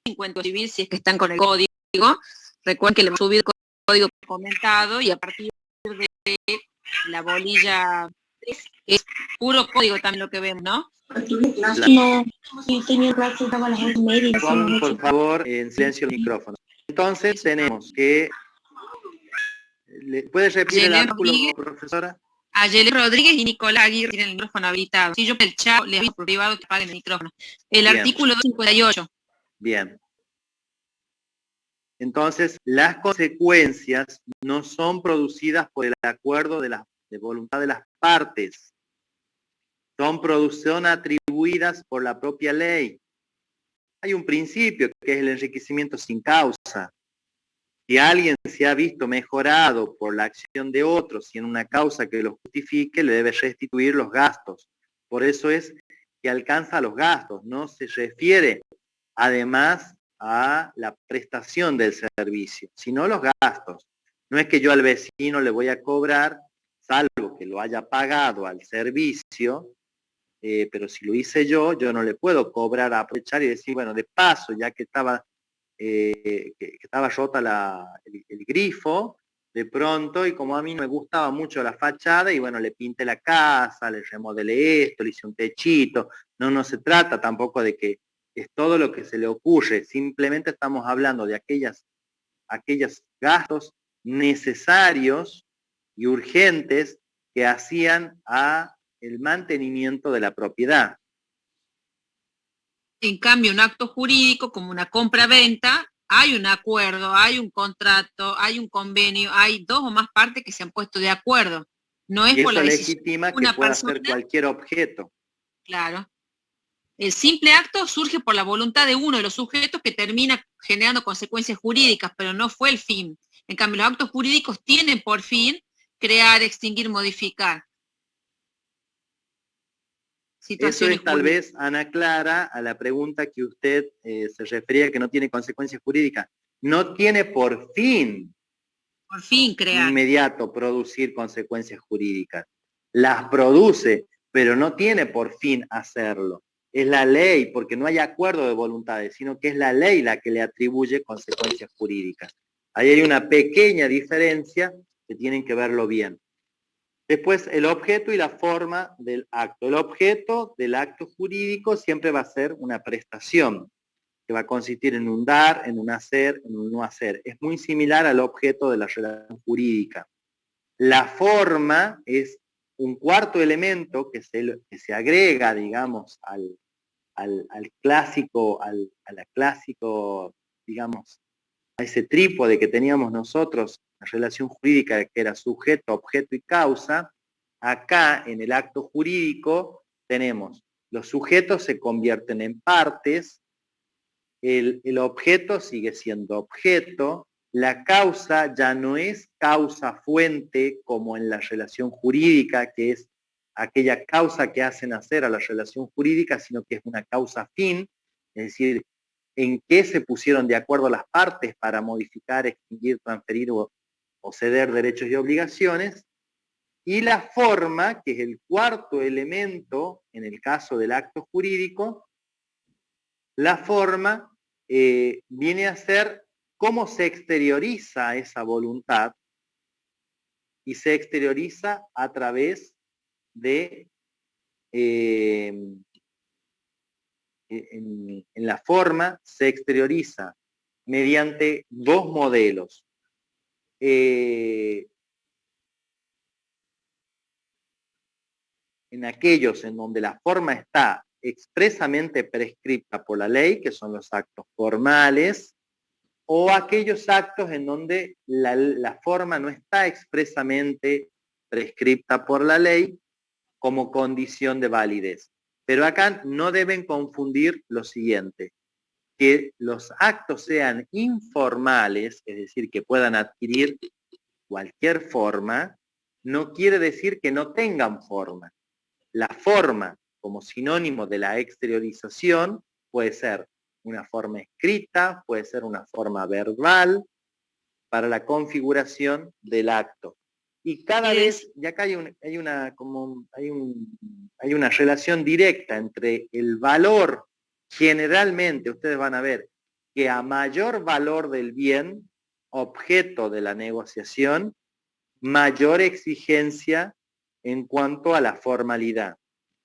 50 civil si es que están con el código. Recuerden que le hemos subido el código comentado y a partir de la bolilla es puro código también lo que vemos, ¿no? No, yo tenía clase, estaba a las 11:30. Pon, por favor, en silencio el micrófono. Entonces tenemos que... ¿Puede repetir el artículo, profesora? Ayele Rodríguez y Nicolás Aguirre tienen el micrófono habilitado. Si yo en el chat les aviso por privado que apaguen el micrófono. El Bien. artículo 258. Bien. Entonces, las consecuencias no son producidas por el acuerdo de voluntad de las partes. Son atribuidas por la propia ley. Hay un principio que es el enriquecimiento sin causa. Si alguien se ha visto mejorado por la acción de otros y en una causa que lo justifique, le debe restituir los gastos. Por eso es que alcanza los gastos, no se refiere además a la prestación del servicio, sino los gastos. No es que yo al vecino le voy a cobrar, salvo que lo haya pagado al servicio, pero si lo hice yo no le puedo cobrar, aprovechar y decir, bueno, de paso, ya que estaba rota el grifo, de pronto, y como a mí no me gustaba mucho la fachada, y bueno, le pinté la casa, le remodelé esto, le hice un techito. No se trata tampoco de que es todo lo que se le ocurre, simplemente estamos hablando de aquellos gastos necesarios y urgentes que hacían a el mantenimiento de la propiedad. En cambio, un acto jurídico como una compra-venta, hay un acuerdo, hay un contrato, hay un convenio, hay dos o más partes que se han puesto de acuerdo. No es y por eso la decisión legitima de una que pueda persona, ser cualquier objeto. Claro. El simple acto surge por la voluntad de uno de los sujetos que termina generando consecuencias jurídicas, pero no fue el fin. En cambio, los actos jurídicos tienen por fin crear, extinguir, modificar. Eso es tal vez, Ana Clara, a la pregunta que usted se refería, que no tiene consecuencias jurídicas. No tiene por fin crear inmediato producir consecuencias jurídicas. Las produce, pero no tiene por fin hacerlo. Es la ley, porque no hay acuerdo de voluntades, sino que es la ley la que le atribuye consecuencias jurídicas. Ahí hay una pequeña diferencia que tienen que verlo bien. Después, el objeto y la forma del acto. El objeto del acto jurídico siempre va a ser una prestación, que va a consistir en un dar, en un hacer, en un no hacer. Es muy similar al objeto de la relación jurídica. La forma es un cuarto elemento que se agrega, digamos, al clásico, digamos, a ese trípode que teníamos nosotros, la relación jurídica que era sujeto, objeto y causa. Acá en el acto jurídico tenemos los sujetos se convierten en partes, el objeto sigue siendo objeto, la causa ya no es causa fuente como en la relación jurídica, que es aquella causa que hace nacer a la relación jurídica, sino que es una causa fin, es decir, en qué se pusieron de acuerdo las partes para modificar, extinguir, transferir o ceder derechos y obligaciones, y la forma, que es el cuarto elemento en el caso del acto jurídico. La forma viene a ser cómo se exterioriza esa voluntad, y se exterioriza a través de en la forma se exterioriza mediante dos modelos. En aquellos en donde la forma está expresamente prescripta por la ley, que son los actos formales, o aquellos actos en donde la forma no está expresamente prescripta por la ley como condición de validez. Pero acá no deben confundir lo siguiente, que los actos sean informales, es decir, que puedan adquirir cualquier forma, no quiere decir que no tengan forma. La forma, como sinónimo de la exteriorización, puede ser una forma escrita, puede ser una forma verbal, para la configuración del acto. Y cada vez, ya acá hay una relación directa entre el valor, generalmente, ustedes van a ver, que a mayor valor del bien, objeto de la negociación, mayor exigencia en cuanto a la formalidad.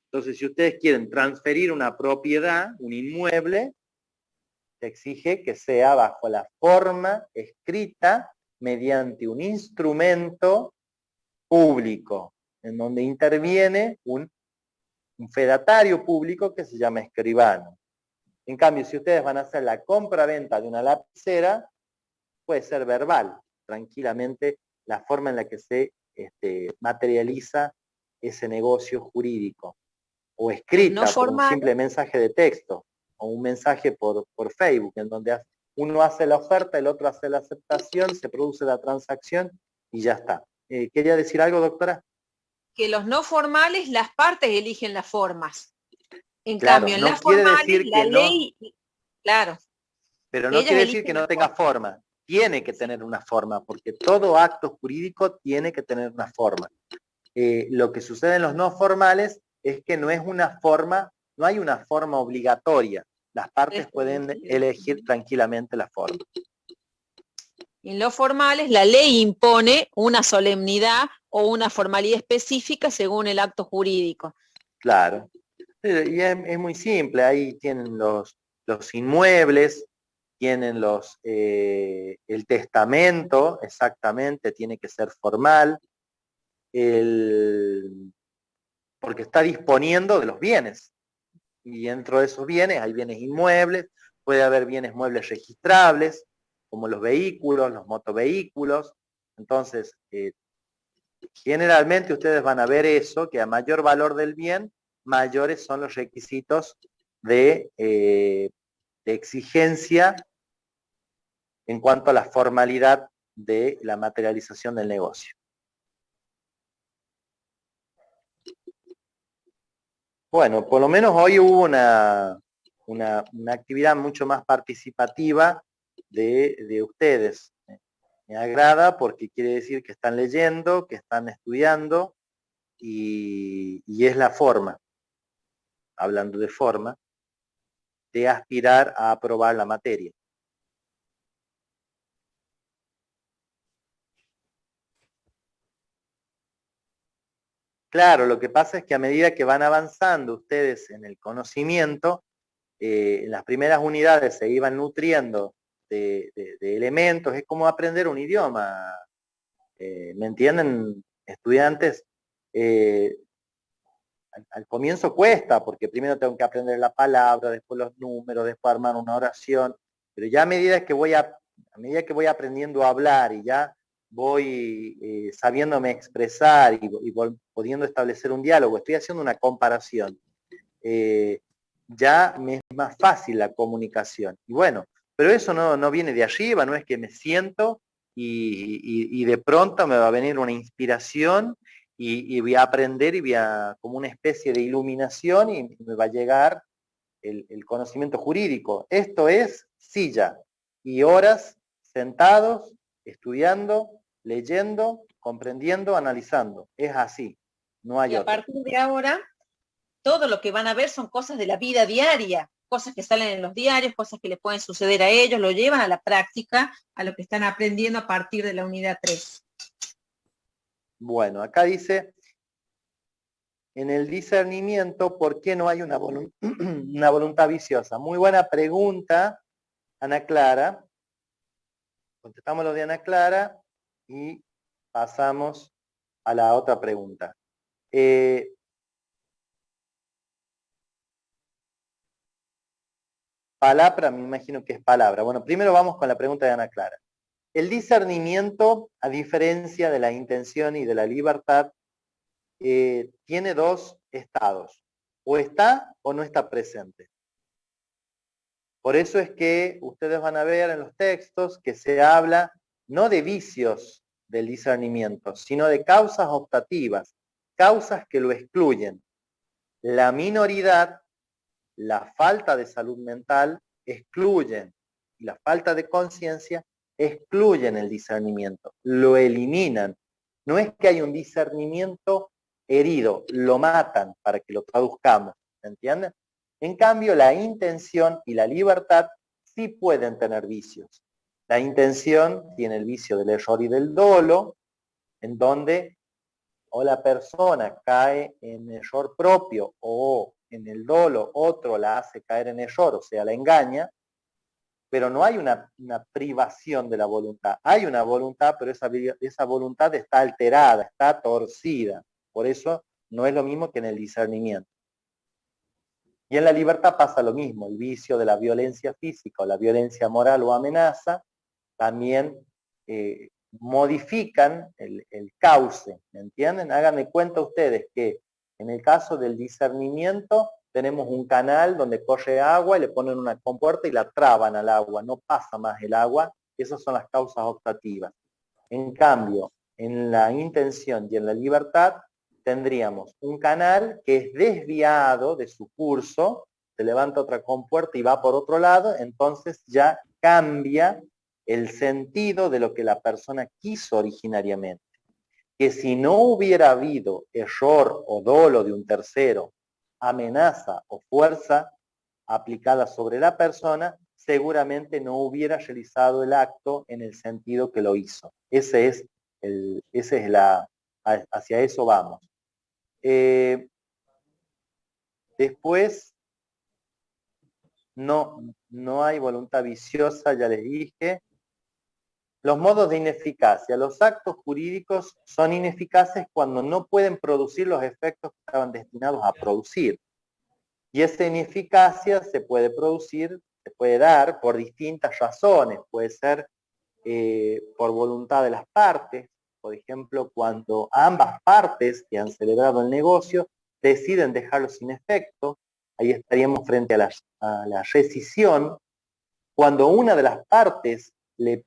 Entonces, si ustedes quieren transferir una propiedad, un inmueble, se exige que sea bajo la forma escrita mediante un instrumento público, en donde interviene un fedatario público que se llama escribano. En cambio, si ustedes van a hacer la compra-venta de una lapicera, puede ser verbal, tranquilamente, la forma en la que se materializa ese negocio jurídico, o escrita no por un simple mensaje de texto, o un mensaje por Facebook, en donde uno hace la oferta, el otro hace la aceptación, se produce la transacción y ya está. ¿Quería decir algo, doctora? Que los no formales, las partes eligen las formas. En Claro, cambio, en no las quiere formales, decir la que ley, claro, pero no ellas quiere decir que eligen no la tenga forma. Tiene que tener una forma, porque todo acto jurídico tiene que tener una forma. Lo que sucede en los no formales es que no es una forma, no hay una forma obligatoria. Las partes pueden elegir tranquilamente la forma. En los formales, la ley impone una solemnidad o una formalidad específica según el acto jurídico. Claro. Y es muy simple, ahí tienen los inmuebles, tienen el testamento, exactamente, tiene que ser formal, porque está disponiendo de los bienes. Y dentro de esos bienes hay bienes inmuebles, puede haber bienes muebles registrables, como los vehículos, los motovehículos. Entonces, generalmente ustedes van a ver eso, que a mayor valor del bien, mayores son los requisitos de exigencia en cuanto a la formalidad de la materialización del negocio. Bueno, por lo menos hoy hubo una actividad mucho más participativa de ustedes. Me agrada porque quiere decir que están leyendo, que están estudiando y es la forma, hablando de forma, de aspirar a aprobar la materia. Claro, lo que pasa es que a medida que van avanzando ustedes en el conocimiento, en las primeras unidades se iban nutriendo de elementos, es como aprender un idioma, ¿me entienden, estudiantes? Al comienzo cuesta, porque primero tengo que aprender la palabra, después los números, después armar una oración, pero ya a medida que voy aprendiendo a hablar y ya voy sabiéndome expresar y pudiendo establecer un diálogo, estoy haciendo una comparación, ya me es más fácil la comunicación. Y bueno, pero eso no viene de arriba, no es que me siento y de pronto me va a venir una inspiración y voy a aprender y como una especie de iluminación y me va a llegar el conocimiento jurídico. Esto es silla y horas sentados, estudiando, leyendo, comprendiendo, analizando. Es así, no hay otra. Y a partir de ahora, todo lo que van a ver son cosas de la vida diaria, cosas que salen en los diarios, cosas que les pueden suceder a ellos, lo llevan a la práctica, a lo que están aprendiendo a partir de la unidad 3. Bueno, acá dice, en el discernimiento, ¿por qué no hay una voluntad viciosa? Muy buena pregunta, Ana Clara. Contestamos lo de Ana Clara y pasamos a la otra pregunta. Palabra, me imagino que es palabra. Bueno, primero vamos con la pregunta de Ana Clara. El discernimiento, a diferencia de la intención y de la libertad, tiene dos estados. O está o no está presente. Por eso es que ustedes van a ver en los textos que se habla no de vicios del discernimiento, sino de causas optativas, causas que lo excluyen. La minoridad, la falta de salud mental excluyen, y la falta de conciencia excluyen el discernimiento, lo eliminan. No es que hay un discernimiento herido, lo matan para que lo traduzcamos, ¿me entienden? En cambio, la intención y la libertad sí pueden tener vicios. La intención tiene el vicio del error y del dolo, en donde o la persona cae en error propio o en el dolo otro la hace caer en error, o sea, la engaña, pero no hay una privación de la voluntad. Hay una voluntad, pero esa voluntad está alterada, está torcida. Por eso no es lo mismo que en el discernimiento. Y en la libertad pasa lo mismo. El vicio de la violencia física o la violencia moral o amenaza también modifican el cauce, ¿me entienden? Háganme cuenta ustedes que en el caso del discernimiento tenemos un canal donde corre agua y le ponen una compuerta y la traban al agua, no pasa más el agua, esas son las causas optativas. En cambio, en la intención y en la libertad tendríamos un canal que es desviado de su curso, se levanta otra compuerta y va por otro lado, entonces ya cambia el sentido de lo que la persona quiso originariamente. Que si no hubiera habido error o dolo de un tercero, amenaza o fuerza aplicada sobre la persona, seguramente no hubiera realizado el acto en el sentido que lo hizo. Hacia eso vamos. Después, no hay voluntad viciosa, ya les dije. Los modos de ineficacia. Los actos jurídicos son ineficaces cuando no pueden producir los efectos que estaban destinados a producir. Y esa ineficacia se puede producir, se puede dar por distintas razones. Puede ser por voluntad de las partes, por ejemplo, cuando ambas partes que han celebrado el negocio deciden dejarlo sin efecto, ahí estaríamos frente a la rescisión. Cuando una de las partes le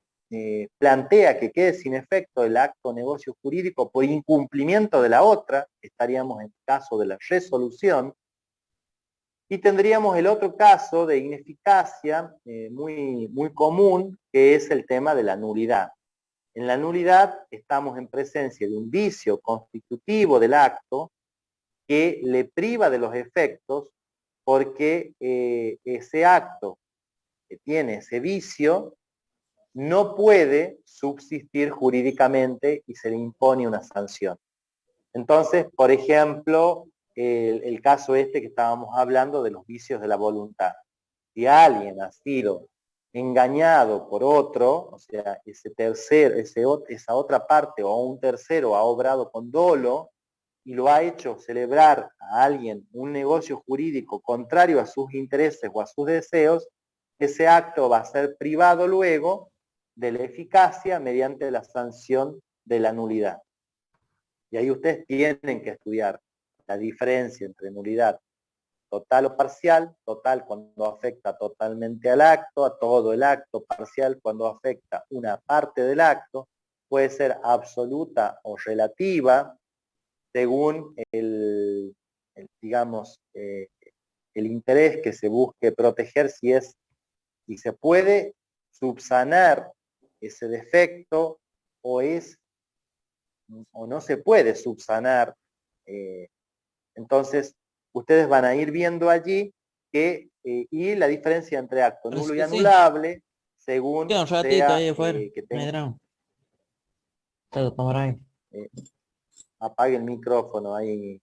plantea que quede sin efecto el acto o negocio jurídico por incumplimiento de la otra, estaríamos en el caso de la resolución. Y tendríamos el otro caso de ineficacia muy común, que es el tema de la nulidad. En la nulidad estamos en presencia de un vicio constitutivo del acto que le priva de los efectos porque ese acto que tiene ese vicio no puede subsistir jurídicamente y se le impone una sanción. Entonces, por ejemplo, el caso este que estábamos hablando de los vicios de la voluntad. Si alguien ha sido engañado por otro, o sea, esa otra parte o un tercero ha obrado con dolo y lo ha hecho celebrar a alguien un negocio jurídico contrario a sus intereses o a sus deseos, ese acto va a ser privado luego de la eficacia mediante la sanción de la nulidad. Y ahí ustedes tienen que estudiar la diferencia entre nulidad total o parcial, total cuando afecta totalmente al acto, a todo el acto, parcial cuando afecta una parte del acto, puede ser absoluta o relativa, según el interés que se busque proteger, si se puede subsanar ese defecto o no se puede subsanar. Entonces, ustedes van a ir viendo allí que, y la diferencia entre acto nulo y anulable, según un ratito sea ahí afuera, que tenga... ahí. Apague el micrófono, ahí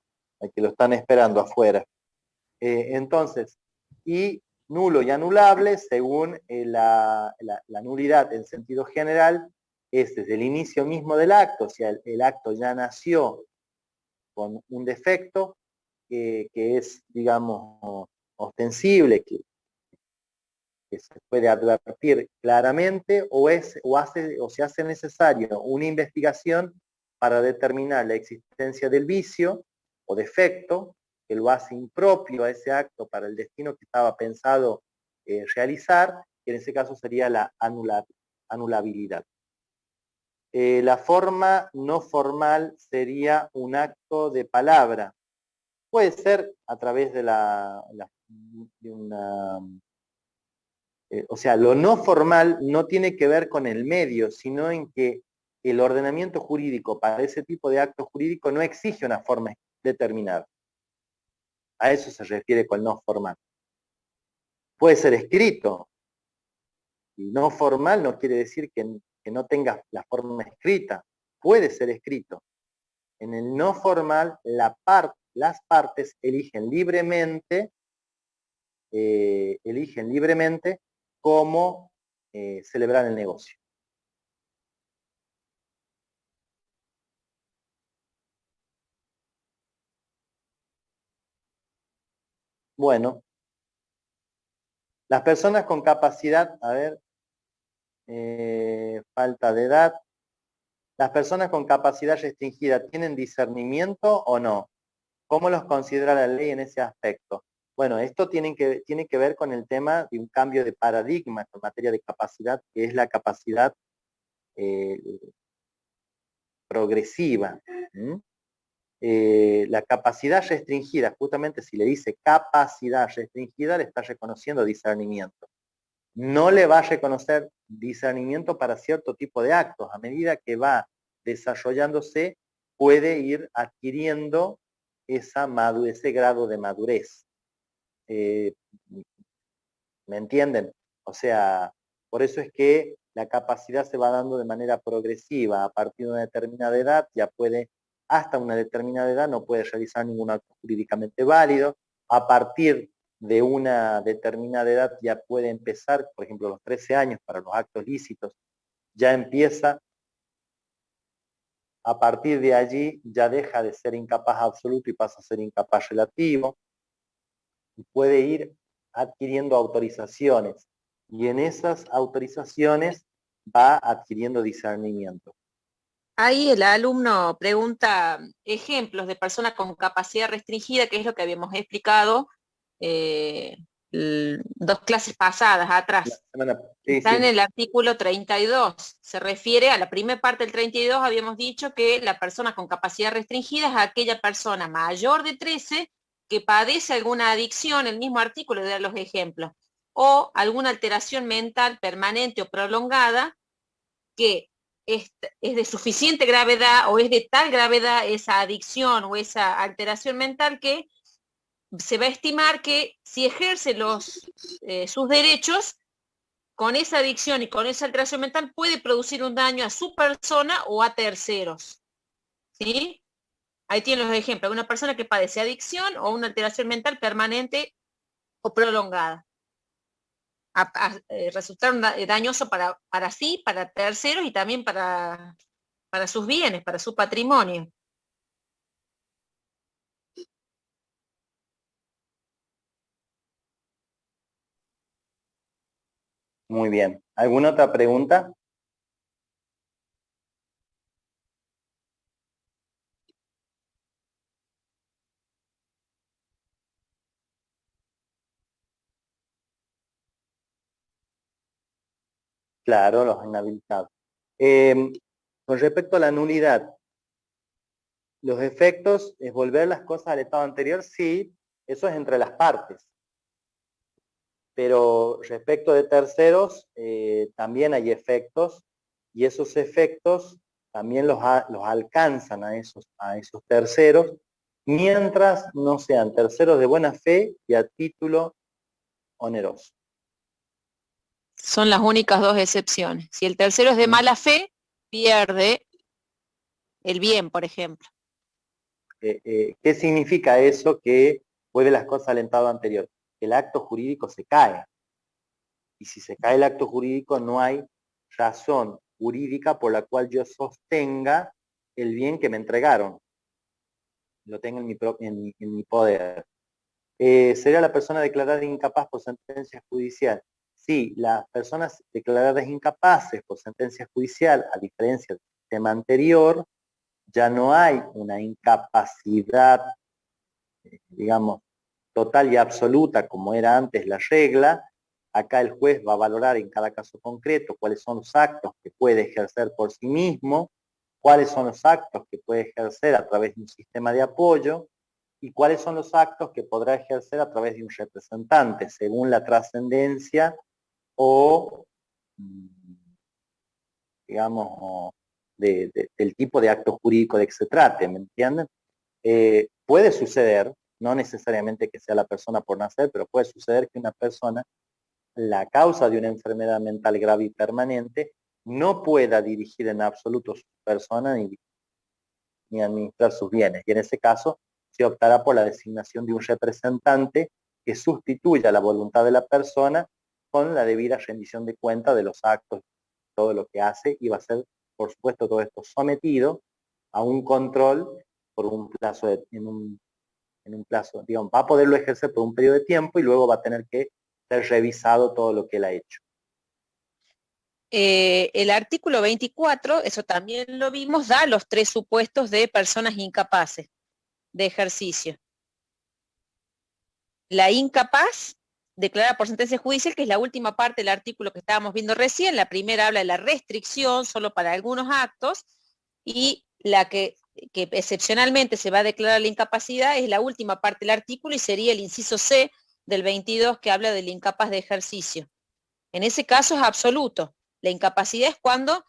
que lo están esperando afuera. Entonces, y nulo y anulable, según la nulidad en sentido general, es desde el inicio mismo del acto, o sea, el acto ya nació con un defecto que es, digamos, ostensible, que se puede advertir claramente, o se hace necesario una investigación para determinar la existencia del vicio o defecto que lo hace impropio a ese acto para el destino que estaba pensado realizar, que en ese caso sería la anulabilidad. La forma no formal sería un acto de palabra. Puede ser a través de una... o sea, lo no formal no tiene que ver con el medio, sino en que el ordenamiento jurídico para ese tipo de acto jurídico no exige una forma determinada. A eso se refiere con no formal. Puede ser escrito, Y no formal no quiere decir que no tenga la forma escrita, puede ser escrito. En el no formal, las partes eligen libremente cómo celebrar el negocio. Bueno, las personas con capacidad, a ver, falta de edad. ¿Las personas con capacidad restringida tienen discernimiento o no? ¿Cómo los considera la ley en ese aspecto? Bueno, esto tiene que ver con el tema de un cambio de paradigma en materia de capacidad, que es la capacidad progresiva. La capacidad restringida, justamente si le dice capacidad restringida, le está reconociendo discernimiento. No le va a reconocer discernimiento para cierto tipo de actos. A medida que va desarrollándose, puede ir adquiriendo ese grado de madurez. ¿Me entienden? O sea, por eso es que la capacidad se va dando de manera progresiva. A partir de una determinada edad ya puede, hasta una determinada edad no puede realizar ningún acto jurídicamente válido. A partir de una determinada edad ya puede empezar, por ejemplo, los 13 años para los actos lícitos, ya empieza. A partir de allí ya deja de ser incapaz absoluto y pasa a ser incapaz relativo. Y puede ir adquiriendo autorizaciones. Y en esas autorizaciones va adquiriendo discernimiento. Ahí el alumno pregunta ejemplos de personas con capacidad restringida, que es lo que habíamos explicado 2 clases pasadas atrás. Está en el artículo 32. Se refiere a la primera parte del 32, habíamos dicho que la persona con capacidad restringida es aquella persona mayor de 13 que padece alguna adicción, el mismo artículo da los ejemplos, o alguna alteración mental permanente o prolongada que es de suficiente gravedad o es de tal gravedad esa adicción o esa alteración mental que se va a estimar que si ejerce sus derechos, con esa adicción y con esa alteración mental puede producir un daño a su persona o a terceros. ¿Sí? Ahí tienen los ejemplos. Una persona que padece adicción o una alteración mental permanente o prolongada. Resultar dañoso para sí, para terceros y también para sus bienes, para su patrimonio. Muy bien. ¿Alguna otra pregunta? Claro, los inhabilitados. Con respecto a la nulidad, los efectos es volver las cosas al estado anterior, sí, eso es entre las partes. Pero respecto de terceros, también hay efectos, y esos efectos también los alcanzan a esos terceros, mientras no sean terceros de buena fe y a título oneroso. Son las únicas 2 excepciones. Si el tercero es de mala fe, pierde el bien, por ejemplo. ¿Qué significa eso que vuelve las cosas al estado anterior? El acto jurídico se cae. Y si se cae el acto jurídico, no hay razón jurídica por la cual yo sostenga el bien que me entregaron. Lo tengo en mi poder. ¿Sería la persona declarada incapaz por sentencia judicial? Sí, las personas declaradas incapaces por sentencia judicial, a diferencia del sistema anterior, ya no hay una incapacidad, digamos, total y absoluta como era antes la regla. Acá el juez va a valorar en cada caso concreto cuáles son los actos que puede ejercer por sí mismo, cuáles son los actos que puede ejercer a través de un sistema de apoyo y cuáles son los actos que podrá ejercer a través de un representante, según la trascendencia o, digamos, del tipo de acto jurídico de que se trate, ¿me entienden? Puede suceder, no necesariamente que sea la persona por nacer, pero puede suceder que una persona la causa de una enfermedad mental grave y permanente no pueda dirigir en absoluto su persona ni administrar sus bienes. Y en ese caso se optará por la designación de un representante que sustituya la voluntad de la persona con la debida rendición de cuenta de los actos, todo lo que hace, y va a ser, por supuesto, todo esto sometido a un control por un plazo, en un plazo, digamos, va a poderlo ejercer por un periodo de tiempo y luego va a tener que ser revisado todo lo que él ha hecho. El artículo 24, eso también lo vimos, da los 3 supuestos de personas incapaces de ejercicio. La incapaz, declarada por sentencia judicial, que es la última parte del artículo que estábamos viendo recién. La primera habla de la restricción solo para algunos actos, y la que excepcionalmente se va a declarar la incapacidad es la última parte del artículo, y sería el inciso C del 22, que habla del incapaz de ejercicio. En ese caso es absoluto. La incapacidad es cuando,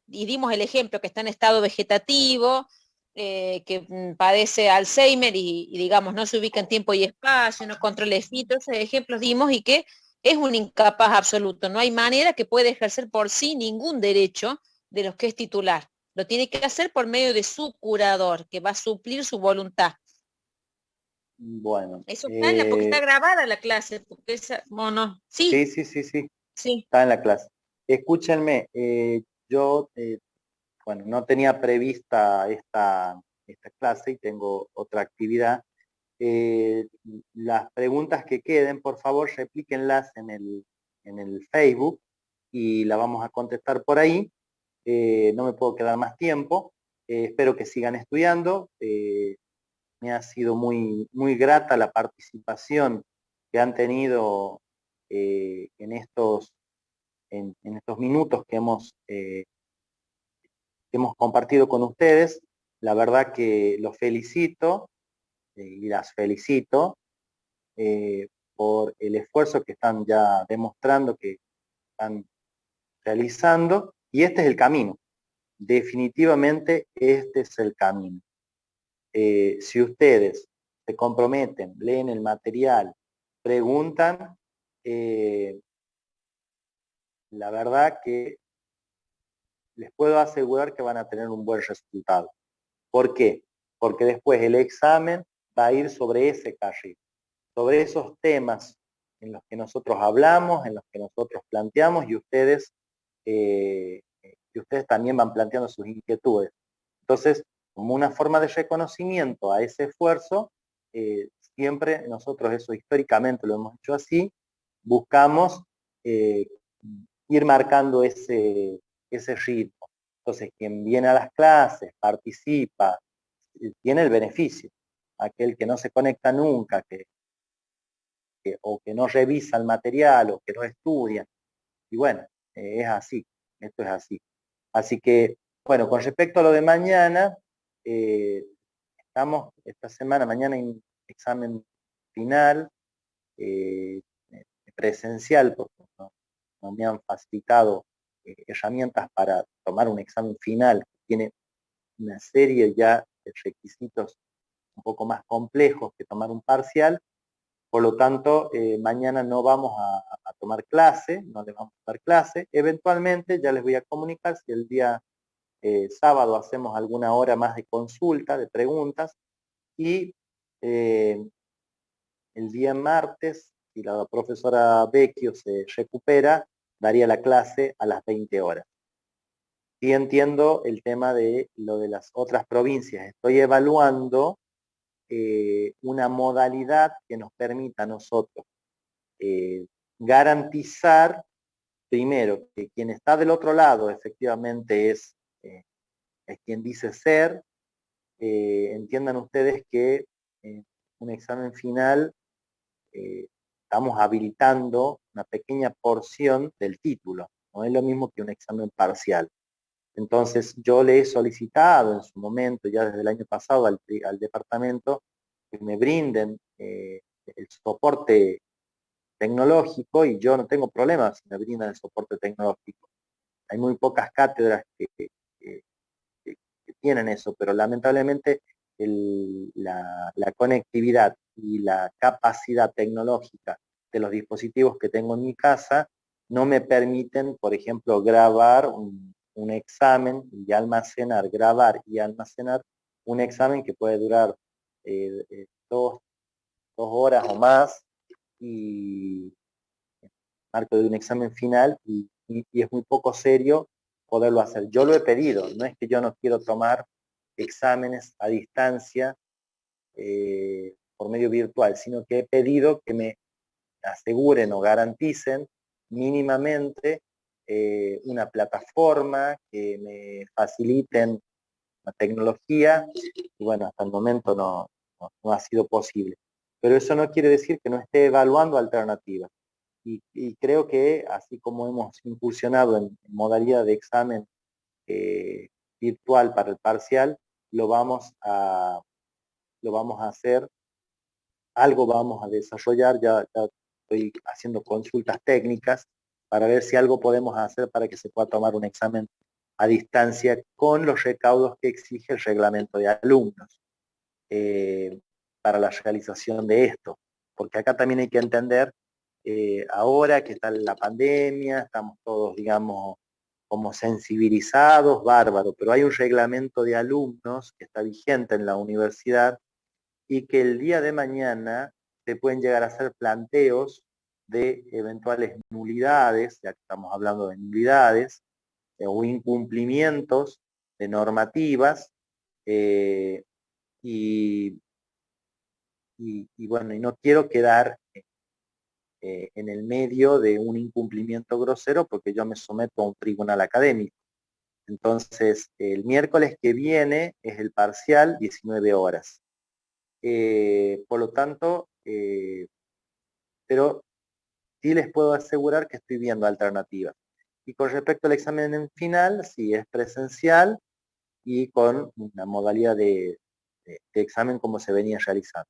y dimos el ejemplo, que está en estado vegetativo, que padece Alzheimer y, digamos, no se ubica en tiempo y espacio, no controla el efecto, esos ejemplos dimos, y que es un incapaz absoluto. No hay manera que pueda ejercer por sí ningún derecho de los que es titular. Lo tiene que hacer por medio de su curador, que va a suplir su voluntad. Bueno. Eso está en la, porque está grabada la clase, porque esa, bueno, sí. Sí. Está en la clase. Escúchenme, yo, bueno, no tenía prevista esta clase y tengo otra actividad. Las preguntas que queden, por favor, replíquenlas en el Facebook y la vamos a contestar por ahí. No me puedo quedar más tiempo. Espero que sigan estudiando. Me ha sido muy, muy grata la participación que han tenido en estos minutos que hemos compartido con ustedes. La verdad que los felicito y las felicito por el esfuerzo que están ya demostrando, que están realizando, y este es el camino. Definitivamente este es el camino. Si ustedes se comprometen, leen el material, preguntan, la verdad que les puedo asegurar que van a tener un buen resultado. ¿Por qué? Porque después el examen va a ir sobre ese carril, sobre esos temas en los que nosotros hablamos, en los que nosotros planteamos, y ustedes también van planteando sus inquietudes. Entonces, como una forma de reconocimiento a ese esfuerzo, siempre nosotros, eso históricamente lo hemos hecho así, buscamos ir marcando ese ritmo. Entonces, quien viene a las clases, participa, tiene el beneficio. Aquel que no se conecta nunca, o que no revisa el material, o que no estudia, y bueno, es así, esto es así. Así que, bueno, con respecto a lo de mañana, estamos esta semana, mañana hay un examen final, presencial, porque no me han facilitado herramientas para tomar un examen final que tiene una serie ya de requisitos un poco más complejos que tomar un parcial. Por lo tanto, mañana no vamos a tomar clase, no les vamos a dar clase. Eventualmente ya les voy a comunicar si el día sábado hacemos alguna hora más de consulta, de preguntas, y el día martes, si la profesora Vecchio se recupera, daría la clase a las 20 horas. Sí entiendo el tema de lo de las otras provincias. Estoy evaluando una modalidad que nos permita a nosotros garantizar, primero, que quien está del otro lado efectivamente es quien dice ser. Entiendan ustedes que un examen final estamos habilitando una pequeña porción del título, no es lo mismo que un examen parcial. Entonces yo le he solicitado en su momento, ya desde el año pasado, al departamento, que me brinden el soporte tecnológico, y yo no tengo problemas si me brindan el soporte tecnológico. Hay muy pocas cátedras que tienen eso, pero lamentablemente la conectividad y la capacidad tecnológica de los dispositivos que tengo en mi casa no me permiten, por ejemplo, grabar un examen y almacenar, grabar y almacenar un examen que puede durar 2 horas o más, y marco de un examen final, y es muy poco serio poderlo hacer. Yo lo he pedido, no es que yo no quiero tomar exámenes a distancia por medio virtual, sino que he pedido que me aseguren o garanticen mínimamente una plataforma, que me faciliten la tecnología, y bueno, hasta el momento no ha sido posible. Pero eso no quiere decir que no esté evaluando alternativas. Y creo que así como hemos incursionado en modalidad de examen virtual para el parcial, lo vamos a hacer, algo vamos a desarrollar, ya estoy haciendo consultas técnicas para ver si algo podemos hacer para que se pueda tomar un examen a distancia con los recaudos que exige el reglamento de alumnos para la realización de esto. Porque acá también hay que entender, ahora que está la pandemia, estamos todos, digamos, como sensibilizados, bárbaro, pero hay un reglamento de alumnos que está vigente en la universidad, y que el día de mañana se pueden llegar a hacer planteos de eventuales nulidades, ya que estamos hablando de nulidades, o incumplimientos de normativas, y bueno, y no quiero quedar en el medio de un incumplimiento grosero, porque yo me someto a un tribunal académico. Entonces, el miércoles que viene es el parcial, 19 horas. Por lo tanto, pero sí les puedo asegurar que estoy viendo alternativas. Y con respecto al examen en final, sí es presencial y con una modalidad de examen como se venía realizando.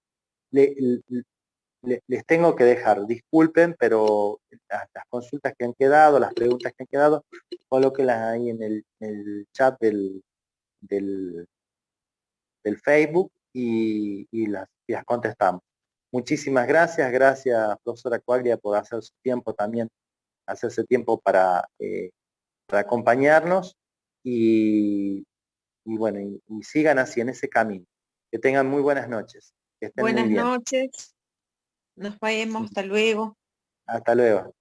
Les tengo que dejar, disculpen, pero las consultas que han quedado, las preguntas que han quedado, colóquenlas ahí en el chat del Facebook, y las contestamos. Muchísimas gracias, profesora Coaglia, por hacer su tiempo también, hacerse tiempo para acompañarnos, y bueno, y sigan así en ese camino. Que tengan muy buenas noches, que estén muy Buenas bien. noches, nos vemos, hasta luego. Hasta luego.